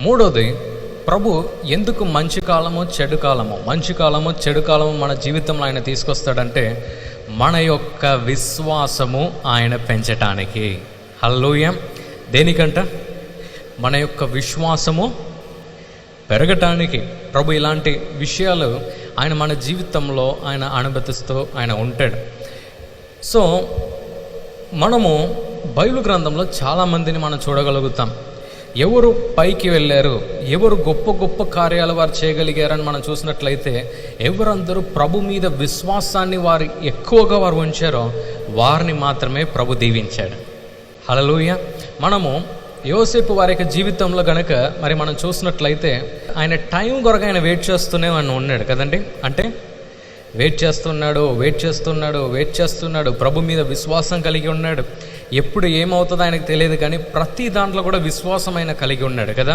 మూడోది, ప్రభు ఎందుకు మంచి కాలము చెడు కాలము మన జీవితంలో ఆయన తీసుకొస్తాడంటే మన యొక్క విశ్వాసము ఆయన పెంచటానికి. హల్లెలూయా. దేనికంట? మన యొక్క విశ్వాసము పెరగటానికి. ప్రభు ఇలాంటి విషయాలు ఆయన మన జీవితంలో ఆయన అనుమతిస్తూ ఆయన ఉంటాడు. సో మనము బైబిల్ గ్రంథంలో చాలామందిని మనం చూడగలుగుతాం. ఎవరు పైకి వెళ్ళారు, ఎవరు గొప్ప గొప్ప కార్యాలు వారు చేయగలిగారని మనం చూసినట్లయితే, ఎవరందరూ ప్రభు మీద విశ్వాసాన్ని వారు ఎక్కువగా వారు ఉంచారో వారిని మాత్రమే ప్రభు దీవించాడు. హల్లెలూయా. మనము యోసేపు వారి యొక్క జీవితంలో గనక మరి మనం చూసినట్లయితే ఆయన టైం కొరకు ఆయన వెయిట్ చేస్తూనే ఉన్నాడు కదండి. అంటే వెయిట్ చేస్తున్నాడు. ప్రభు మీద విశ్వాసం కలిగి ఉన్నాడు. ఎప్పుడు ఏమవుతుందో ఆయనకు తెలియదు, కానీ ప్రతి దాంట్లో కూడా విశ్వాసం ఆయన కలిగి ఉన్నాడు కదా.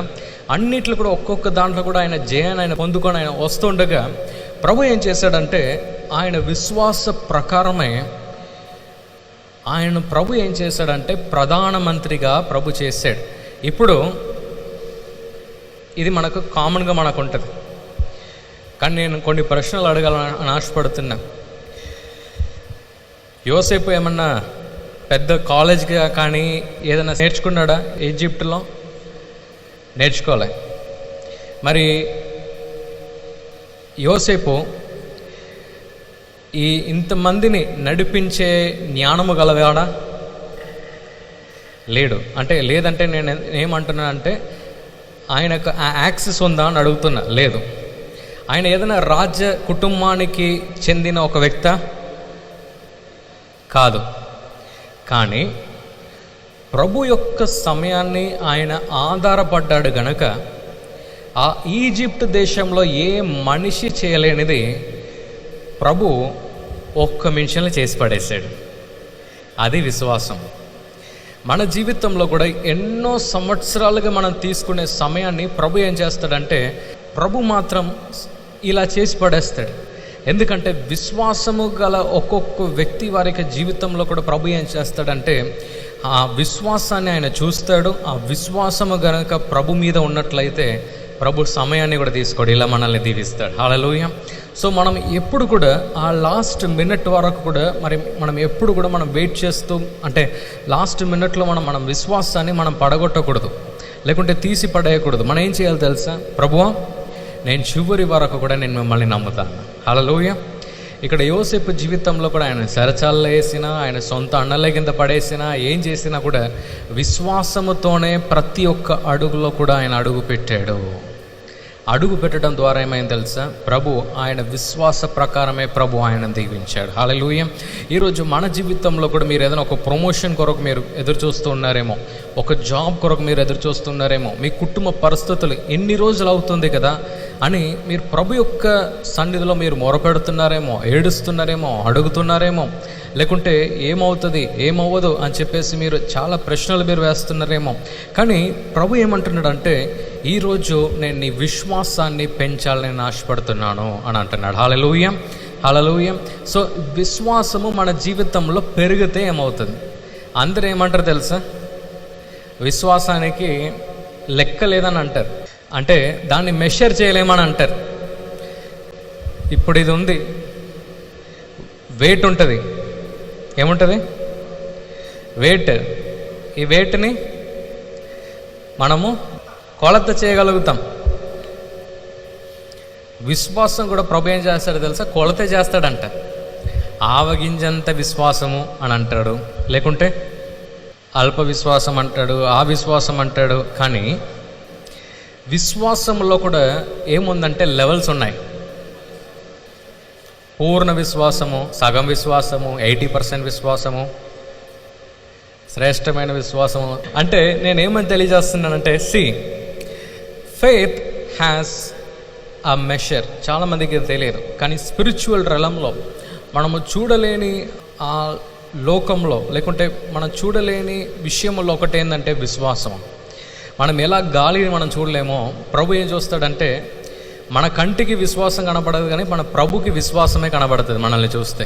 అన్నిట్లో కూడా ఒక్కొక్క దాంట్లో కూడా ఆయన జయాన్ని ఆయన పొందుకొని ఆయన వస్తుండగా ప్రభు ఏం చేశాడంటే ఆయన విశ్వాస ప్రకారమే ప్రభు ఏం చేశాడంటే ప్రధానమంత్రిగా ప్రభు చేశాడు. ఇప్పుడు ఇది మనకు కామన్గా మనకు ఉంటుంది, కానీ నేను కొన్ని ప్రశ్నలు అడగాలని ఆశపడుతున్నా. యోసేపు ఏమన్నా పెద్ద కాలేజ్గా కానీ ఏదైనా నేర్చుకున్నాడా? ఈజిప్ట్లో నేర్చుకోలే. మరి యోసేపు ఇంతమందిని నడిపించే జ్ఞానము గలవాడా? లేదంటే నేను ఏమంటున్నానంటే ఆయనకు ఆ యాక్సెస్ ఉందా అని అడుగుతున్నా. లేదు. ఆయన ఏదైనా రాజ్య కుటుంబానికి చెందిన ఒక వ్యక్తి కాదు. కానీ ప్రభు యొక్క సమయాన్ని ఆయన ఆధారపడ్డాడు గనక ఆ ఈజిప్ట్ దేశంలో ఏ మనిషి చేయలేనిది ప్రభు ఒక్క నిమిషంలో చేసి పడేశాడు. అది విశ్వాసం. మన జీవితంలో కూడా ఎన్నో సంవత్సరాలుగా మనం తీసుకునే సమయాన్ని ప్రభు ఏం చేస్తాడంటే ప్రభు మాత్రం ఇలా చేసి పడేస్తాడు. ఎందుకంటే విశ్వాసము గల ఒక్కొక్క వ్యక్తి వారి జీవితంలో కూడా ప్రభు ఏం చేస్తాడంటే ఆ విశ్వాసాన్ని ఆయన చూస్తాడు. ఆ విశ్వాసము గనక ప్రభు మీద ఉన్నట్లయితే ప్రభు సమయాన్ని కూడా తీసుకోడు, ఇలా మనల్ని దీవిస్తాడు. హల్లెలూయా. సో మనం ఎప్పుడు కూడా ఆ లాస్ట్ మినిట్ వరకు కూడా మనం ఎప్పుడు కూడా మనం వెయిట్ చేస్తూ, అంటే లాస్ట్ మినిట్లో మనం విశ్వాసాన్ని మనం పడగొట్టకూడదు, లేకుంటే తీసి పడేయకూడదు. మనం ఏం చేయాలి తెలుసా? ప్రభువా, నేను చివరి వరకు కూడా నేను మిమ్మల్ని నమ్ముతాను. హల్లెలూయా. ఇక్కడ యోసేపు జీవితంలో కూడా ఆయన సరచాల్లో వేసినా, ఆయన సొంత అన్నల కింద పడేసినా, ఏం చేసినా కూడా విశ్వాసముతోనే ప్రతి ఒక్క అడుగులో కూడా ఆయన అడుగు పెట్టాడు. అడుగు పెట్టడం ద్వారా ఏమైంది తెలుసా? ప్రభు ఆయన విశ్వాస ప్రకారమే ప్రభు ఆయన దీవించాడు. హల్లెలూయా. ఈరోజు మన జీవితంలో కూడా మీరు ఏదైనా ఒక ప్రమోషన్ కొరకు మీరు ఎదురు చూస్తూ ఉన్నారేమో, ఒక జాబ్ కొరకు మీరు ఎదురు చూస్తున్నారేమో, మీ కుటుంబ పరిస్థితులు ఎన్ని రోజులు అవుతుంది కదా అని మీరు ప్రభు యొక్క సన్నిధిలో మీరు మొరపెడుతున్నారేమో, ఏడుస్తున్నారేమో, అడుగుతున్నారేమో, లేకుంటే ఏమవుతుంది ఏమవ్వదు అని చెప్పేసి మీరు చాలా ప్రశ్నలు మీరు వేస్తున్నారేమో. కానీ ప్రభు ఏమంటున్నాడంటే ఈరోజు నేను నీ విశ్వాసాన్ని పెంచాలని నేను ఆశపడుతున్నాను అని అంటున్నాడు. హల్లెలూయా. హల్లెలూయా. సో విశ్వాసము మన జీవితంలో పెరిగితే ఏమవుతుంది? అందరూ ఏమంటారు తెలుసా? విశ్వాసానికి లెక్క లేదని అంటారు, అంటే దాన్ని మెషర్ చేయలేమని అంటారు. ఇప్పుడు ఇది ఉంది, వెయిట్ ఉంటుంది. ఏముంటుంది? వెయిట్. ఈ వెయిట్ని మనము కొలత చేయగలుగుతాం. విశ్వాసం కూడా ప్రభు ఏం చేస్తాడు తెలుసా? కొలతే చేస్తాడంట. ఆవగింజంత విశ్వాసము అని అంటాడు, లేకుంటే అల్ప విశ్వాసం అంటాడు, ఆ విశ్వాసం అంటాడు. కానీ విశ్వాసంలో కూడా ఏముందంటే లెవెల్స్ ఉన్నాయి. పూర్ణ విశ్వాసము, సగం విశ్వాసము, 80% విశ్వాసము, శ్రేష్టమైన విశ్వాసము. అంటే నేనేమని తెలియజేస్తున్నానంటే ఫెయిత్ హ్యాస్ అ మెషర్. చాలామందికి తెలియదు, కానీ స్పిరిచువల్ రెలంలో మనము చూడలేని ఆ లోకంలో, లేకుంటే మనం చూడలేని విషయంలో ఒకటి ఏంటంటే విశ్వాసం. మనం ఎలా గాలిని మనం చూడలేమో ప్రభు ఏం చూస్తాడంటే మన కంటికి విశ్వాసం కనబడదు, కానీ మన ప్రభుకి విశ్వాసమే కనబడుతుంది మనల్ని చూస్తే.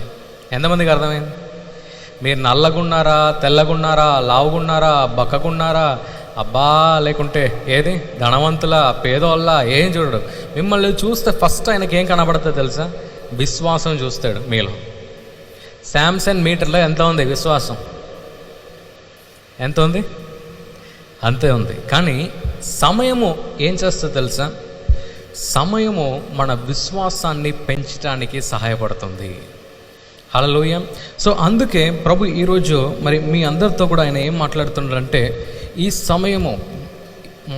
ఎంతమందికి అర్థమైంది? మీరు నల్లగున్నారా, తెల్లగున్నారా, లావుగున్నారా, బక్కగున్నారా, అబ్బా లేకుంటే ఏది ధనవంతుల పేదోళ్ళ ఏం చూడడు. మిమ్మల్ని చూస్తే ఫస్ట్ ఆయనకి ఏం కనబడుతుంది తెలుసా? విశ్వాసం చూస్తాడు మీలో. శాంసంగ్ మీటర్లో ఎంత ఉంది విశ్వాసం? ఎంత ఉంది? అంతే ఉంది. కానీ సమయము ఏం చేస్తుందో తెలుసా? సమయము మన విశ్వాసాన్ని పెంచడానికి సహాయపడుతుంది. హల్లెలూయా. సో అందుకే ప్రభు ఈరోజు మరి మీ అందరితో కూడా ఆయన ఏం మాట్లాడుతున్నారంటే, ఈ సమయము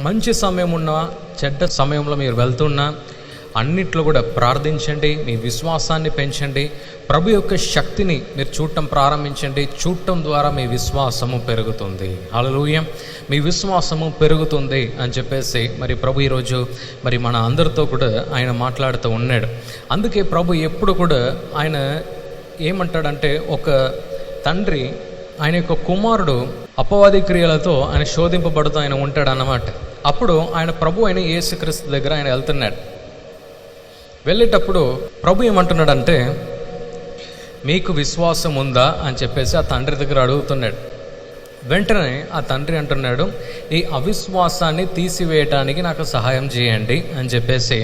మంచి సమయం ఉన్నా చెడ్డ సమయంలో మీరు వెళ్తున్నా అన్నిట్లో కూడా ప్రార్థించండి, మీ విశ్వాసాన్ని పెంచండి, ప్రభు యొక్క శక్తిని మీరు చూడటం ప్రారంభించండి. చూడటం ద్వారా మీ విశ్వాసము పెరుగుతుంది. హల్లెలూయా. మీ విశ్వాసము పెరుగుతుంది అని చెప్పేసి మరి ప్రభు ఈరోజు మరి మన అందరితో కూడా ఆయన మాట్లాడుతూ ఉన్నాడు. అందుకే ప్రభు ఎప్పుడు కూడా ఆయన ఏమంటాడంటే, ఒక తండ్రి ఆయన యొక్క కుమారుడు అపవాది క్రియలతో ఆయన శోధింపబడుతూ ఆయన ఉంటాడు అన్నమాట. అప్పుడు ఆయన ప్రభు అయిన యేసుక్రీస్తు దగ్గర ఆయన వెళ్తున్నాడు. వెళ్ళేటప్పుడు ప్రభు ఏమంటున్నాడంటే, మీకు విశ్వాసం ఉందా అని చెప్పేసి ఆ తండ్రి దగ్గర అడుగుతున్నాడు. వెంటనే ఆ తండ్రి అంటున్నాడు, ఈ అవిశ్వాసాన్ని తీసివేయటానికి నాకు సహాయం చేయండి అని చెప్పేసి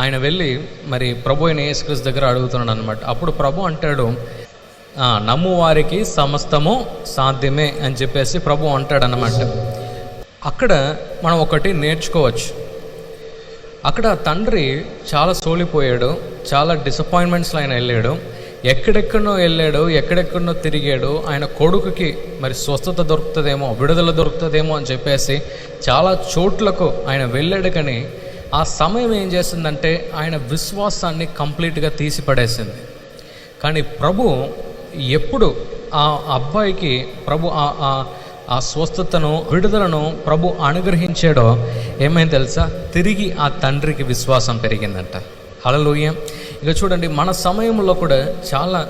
ఆయన వెళ్ళి మరి ప్రభు అయిన యేసుక్రీస్తు దగ్గర అడుగుతున్నాడు అనమాట. అప్పుడు ప్రభు అంటాడు, నమ్ము వారికి సమస్తము సాధ్యమే అని చెప్పేసి ప్రభు అంటాడు అన్నమాట. అక్కడ మనం ఒకటి నేర్చుకోవచ్చు. అక్కడ తండ్రి చాలా సోలిపోయాడు, చాలా డిసప్పాయింట్మెంట్స్లో ఆయన వెళ్ళాడు, ఎక్కడెక్కడో వెళ్ళాడు, ఎక్కడెక్కడో తిరిగాడు. ఆయన కొడుకుకి మరి స్వస్థత దొరుకుతుందేమో, విడుదల దొరుకుతుందేమో అని చెప్పేసి చాలా చోట్లకు ఆయన వెళ్ళాడు. కానీ ఆ సమయం ఏం చేసిందంటే ఆయన విశ్వాసాన్ని కంప్లీట్గా తీసిపడేసింది. కానీ ప్రభు ఎప్పుడు ఆ అబ్బాయికి ప్రభు ఆ స్వస్థతను విడుదలను ప్రభు అనుగ్రహించాడో ఏమైంది తెలుసా? తిరిగి ఆ తండ్రికి విశ్వాసం పెరిగిందంట. హల్లెలూయా. ఇక చూడండి, మన సమయంలో కూడా చాలా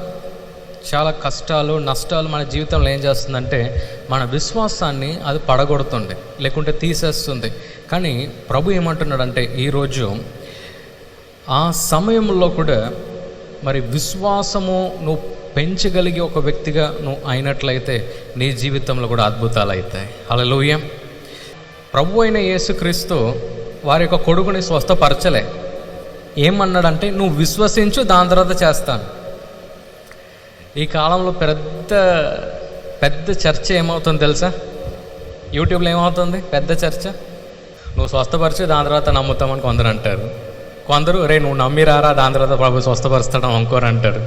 చాలా కష్టాలు నష్టాలు మన జీవితంలో ఏం చేస్తుందంటే మన విశ్వాసాన్ని అది పడగొడుతుంది, లేకుంటే తీసేస్తుంది. కానీ ప్రభు ఏమంటున్నాడంటే ఈరోజు ఆ సమయంలో కూడా మరి విశ్వాసము నువ్వు పెంచగలిగే ఒక వ్యక్తిగా నువ్వు అయినట్లయితే నీ జీవితంలో కూడా అద్భుతాలు అవుతాయి. హల్లెలూయా. ప్రభు అయిన యేసుక్రీస్తు వారి యొక్క కొడుకుని స్వస్థపరచలే. ఏమన్నాడంటే, నువ్వు విశ్వసించు, దాని తర్వాత చేస్తాను. ఈ కాలంలో పెద్ద చర్చ ఏమవుతుంది తెలుసా? యూట్యూబ్లో ఏమవుతుంది పెద్ద చర్చ? నువ్వు స్వస్థపరిచి దాని తర్వాత నమ్ముతామని కొందరు అంటారు. కొందరు నువ్వు నమ్మిరారా దాని తర్వాత ప్రభు స్వస్థపరుస్తాడు ఇంకోరు అంటారు.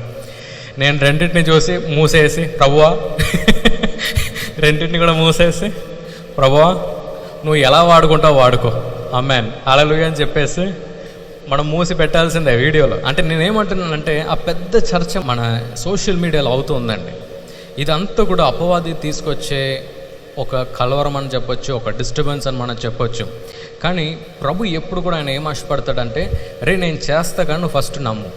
నేను రెండింటిని చూసి మూసేసి, ప్రభువా రెండింటిని కూడా మూసేసి, ప్రభువా నువ్వు ఎలా వాడుకుంటావు వాడుకో, ఆమేన్, హల్లెలూయా అని చెప్పేసి మనం మూసి పెట్టాల్సిందే వీడియోలో. అంటే నేనేమంటున్నానంటే ఆ పెద్ద చర్చ మన సోషల్ మీడియాలో అవుతుందండి. ఇదంతా కూడా అపవాది తీసుకొచ్చే ఒక కలవరం అని చెప్పొచ్చు, ఒక డిస్టర్బెన్స్ అని మనం చెప్పొచ్చు. కానీ ప్రభు ఎప్పుడు కూడా ఆయన ఏం ఆశపడతాడంటే, నేను చేస్తా కానీ నువ్వు ఫస్ట్ నమ్ము.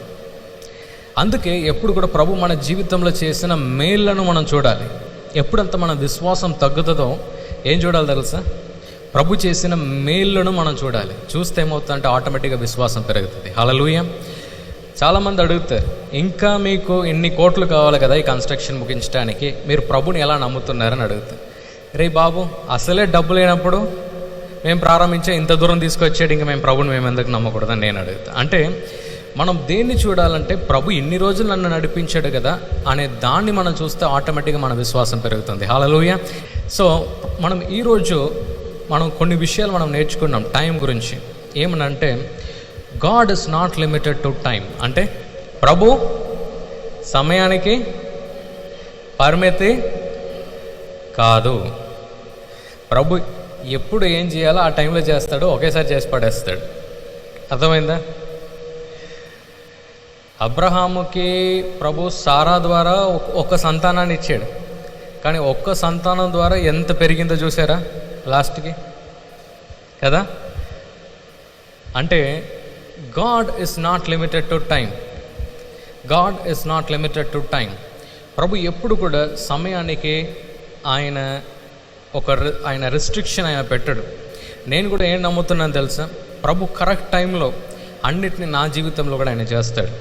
అందుకే ఎప్పుడు కూడా ప్రభు మన జీవితంలో చేసిన మేళ్లను మనం చూడాలి. ఎప్పుడంత మన విశ్వాసం తగ్గుతుందో ఏం చూడాలి తెలుసా? ప్రభు చేసిన మేళ్లను మనం చూడాలి. చూస్తే ఏమవుతుందంటే ఆటోమేటిక్గా విశ్వాసం పెరుగుతుంది. హల్లెలూయా. చాలామంది అడుగుతారు, ఇంకా మీకు ఇన్ని కోట్లు కావాలి కదా ఈ కన్స్ట్రక్షన్ ముగించడానికి, మీరు ప్రభుని ఎలా నమ్ముతున్నారని అడుగుతారు. బాబు అసలే డబ్బు లేనప్పుడు మేము ప్రారంభించే ఇంత దూరం తీసుకొచ్చాడు, ఇంకా మేము ప్రభుని మేము ఎందుకు నమ్మకూడదని నేను అడుగుతాను. అంటే మనం దేన్ని చూడాలంటే ప్రభు ఇన్ని రోజులు నన్ను నడిపించాడు కదా అనే దాన్ని మనం చూస్తే ఆటోమేటిక్గా మన విశ్వాసం పెరుగుతుంది. హల్లెలూయా. సో మనం ఈరోజు కొన్ని విషయాలు మనం నేర్చుకున్నాం టైం గురించి. ఏమనంటే God is not limited to time. అంటే ప్రభు సమయానికి పరిమితి కాదు. ప్రభు ఎప్పుడు ఏం చేయాలో ఆ టైంలో చేస్తాడు, ఒకేసారి చేసి పడేస్తాడు. అర్థమైందా? అబ్రహాముకి ప్రభు సారా ద్వారా ఒక సంతానాన్ని ఇచ్చాడు. కానీ ఒక్క సంతానం ద్వారా ఎంత పెరిగిందో చూసారా లాస్ట్కి కదా? అంటే God is not limited to time. God is not limited to time. ప్రభు ఎప్పుడు కూడా సమయానికి ఆయన రిస్ట్రిక్షన్ ఆయన పెట్టాడు. నేను కూడా ఏం నమ్ముతున్నాను తెలుసా? ప్రభు కరెక్ట్ టైంలో అన్నిటిని నా జీవితంలో కూడా ఆయన చేస్తాడు.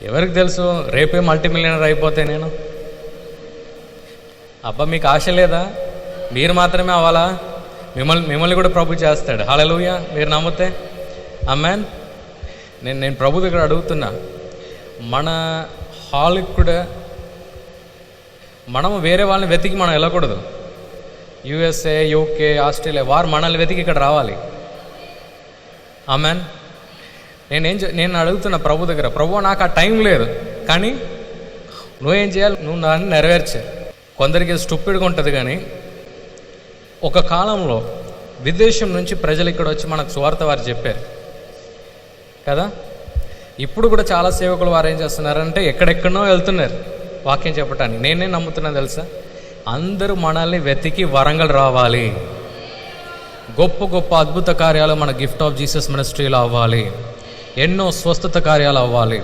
ఎవరికి తెలుసు రేపే మల్టీమిలియనర్ అయిపోతే నేను? అబ్బా మీకు ఆశ లేదా? మీరు మాత్రమే అవ్వాలా? మిమ్మల్ని కూడా ప్రభు చేస్తాడు. హల్లెలూయా. మీరు నమ్మితే ఆమేన్. నేను ప్రభు దగ్గర అడుగుతున్నా, మన హాల్కి కూడా మనము వేరే వాళ్ళని వెతికి మనం వెళ్ళకూడదు. యూఎస్ఏ, యూకే, ఆస్ట్రేలియా వారు మనల్ని వెతికి ఇక్కడ రావాలి. ఆమేన్. నేను అడుగుతున్నా ప్రభు దగ్గర, ప్రభు నాకు ఆ టైం లేదు, కానీ నువ్వేం చేయాలి? నువ్వు దాన్ని నెరవేర్చే. కొందరికి స్టూపిడ్గా ఉంటుంది, కానీ ఒక కాలంలో విదేశం నుంచి ప్రజలు ఇక్కడ వచ్చి మనకు సువార్త వారు చెప్పారు కదా. ఇప్పుడు కూడా చాలా సేవకులు వారు ఏం చేస్తున్నారంటే ఎక్కడెక్కడనో వెళ్తున్నారు వాక్యం చెప్పటానికి. నేనే నమ్ముతున్నాను తెలుసా, అందరూ మనల్ని వెతికి వరంగల్ రావాలి. గొప్ప గొప్ప అద్భుత కార్యాలు మన గిఫ్ట్ ఆఫ్ జీసస్ మినిస్ట్రీలో అవ్వాలి. ఎన్నో స్వస్థత కార్యాలు అవ్వాలి.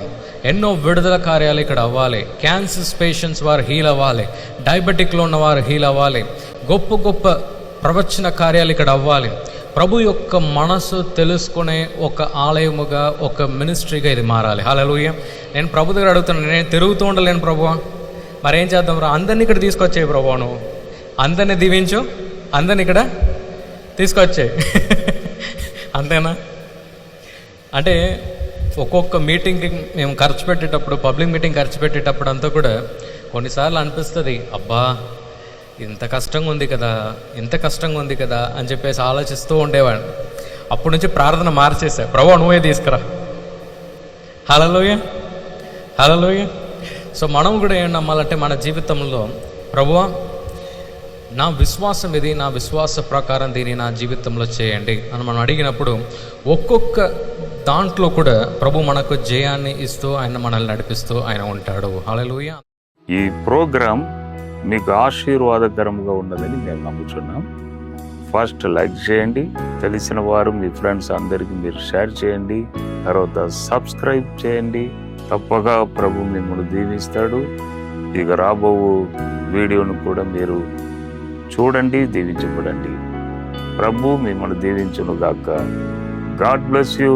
ఎన్నో విడుదల కార్యాలు ఇక్కడ అవ్వాలి. క్యాన్సర్ పేషెంట్స్ వారు హీల్ అవ్వాలి. డయాబెటిక్లో ఉన్నవారు హీల్ అవ్వాలి. గొప్ప గొప్ప ప్రవచన కార్యాలు ఇక్కడ అవ్వాలి. ప్రభు యొక్క మనసు తెలుసుకునే ఒక ఆలయముగా, ఒక మినిస్ట్రీగా ఇది మారాలి. హల్లెలూయా. నేను ప్రభు దగ్గర అడుగుతున్నాను, నేను తిరుగుతూ ఉండలేను ప్రభువా, మరేం చేద్దాం రా? అందరినీ ఇక్కడ తీసుకొచ్చాయి ప్రభువా, నువ్వు అందరినీ దీవించు, అందరినీ ఇక్కడ తీసుకొచ్చాయి. అంతేనా? అంటే ఒక్కొక్క మీటింగ్కి మేము ఖర్చు పెట్టేటప్పుడు, పబ్లిక్ మీటింగ్ ఖర్చు పెట్టేటప్పుడు అంతా కూడా కొన్నిసార్లు అనిపిస్తుంది, అబ్బా ఇంత కష్టంగా ఉంది కదా, ఇంత కష్టంగా ఉంది కదా అని చెప్పేసి ఆలోచిస్తూ ఉండేవాడిని. అప్పటి నుంచి ప్రార్థన మార్చేసా, ప్రభువా నువ్వే తీసుకురా. హల్లెలూయా, హల్లెలూయా. సో మనం కూడా ఏం నమ్మాలంటే మన జీవితంలో, ప్రభువా నా విశ్వాసం ఇది, నా విశ్వాస ప్రకారం దీన్ని నా జీవితంలో చేయండి అని మనం అడిగినప్పుడు ఒక్కొక్క దాంట్లో కూడా ప్రభు మనకు జయాన్ని ఇస్తూ ఆయన మనల్ని నడిపిస్తూ ఆయన ఉంటాడు. హల్లెలూయా. ఈ ప్రోగ్రాం మీకు ఆశీర్వాదకరంగా ఉన్నదని మేము నమ్ముతున్నాం. ఫస్ట్ లైక్ చేయండి, తెలిసిన వారు మీ ఫ్రెండ్స్ అందరికీ మీరు షేర్ చేయండి, తర్వాత సబ్స్క్రైబ్ చేయండి. తప్పగా ప్రభు మిమ్మల్ని దీవిస్తాడు. ఇక రాబో వీడియోను కూడా మీరు చూడండి, దీవించబడండి. ప్రభు మిమ్మల్ని దీవించును గాక. God bless you.